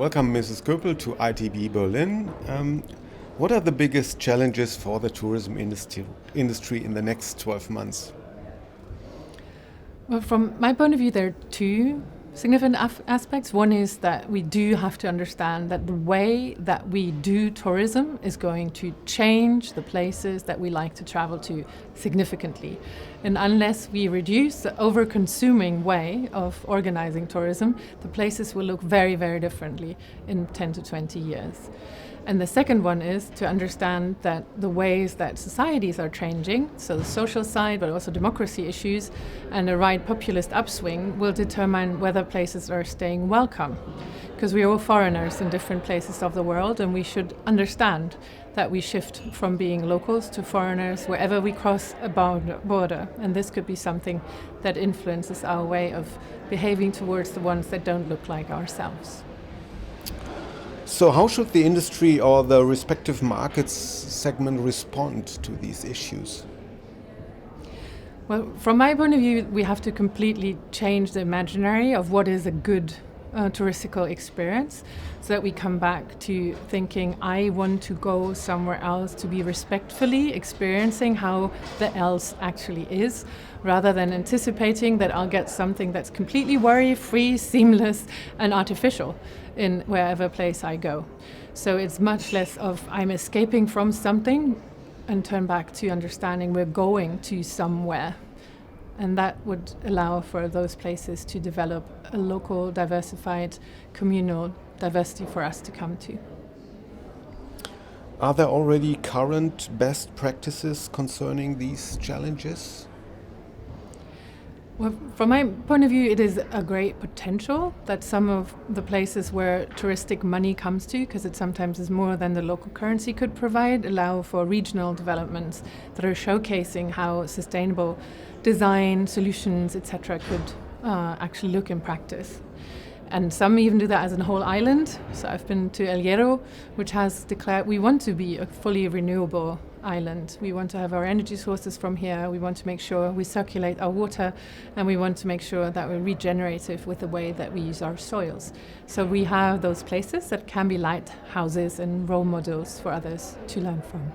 Welcome, Mrs. Göpel, to ITB Berlin. What are the biggest challenges for the tourism industry in the next 12 months? Well, from my point of view, there are two significant aspects. One is that we do have to understand that the way that we do tourism is going to change the places that we like to travel to significantly. And unless we reduce the over-consuming way of organizing tourism, the places will look very, very differently in 10 to 20 years. And the second one is to understand that the ways that societies are changing, so the social side, but also democracy issues, and a right populist upswing will determine whether places are staying welcome. Because we are all foreigners in different places of the world, and we should understand that we shift from being locals to foreigners wherever we cross a border. And this could be something that influences our way of behaving towards the ones that don't look like ourselves. So how should the industry or the respective markets segment respond to these issues? Well, from my point of view, we have to completely change the imaginary of what is a good touristical experience, so that we come back to thinking, I want to go somewhere else to be respectfully experiencing how the else actually is, rather than anticipating that I'll get something that's completely worry-free, seamless, and artificial in wherever place I go. So it's much less of I'm escaping from something and turn back to understanding we're going to somewhere. And that would allow for those places to develop a local, diversified, communal diversity for us to come to. Are there already current best practices concerning these challenges? Well, from my point of view, it is a great potential that some of the places where touristic money comes to, because it sometimes is more than the local currency could provide, allow for regional developments that are showcasing how sustainable design, solutions, etc. could actually look in practice. And some even do that as a whole island. So I've been to El Hierro, which has declared we want to be a fully renewable island. We want to have our energy sources from here. We want to make sure we circulate our water, and we want to make sure that we're regenerative with the way that we use our soils. So we have those places that can be lighthouses and role models for others to learn from.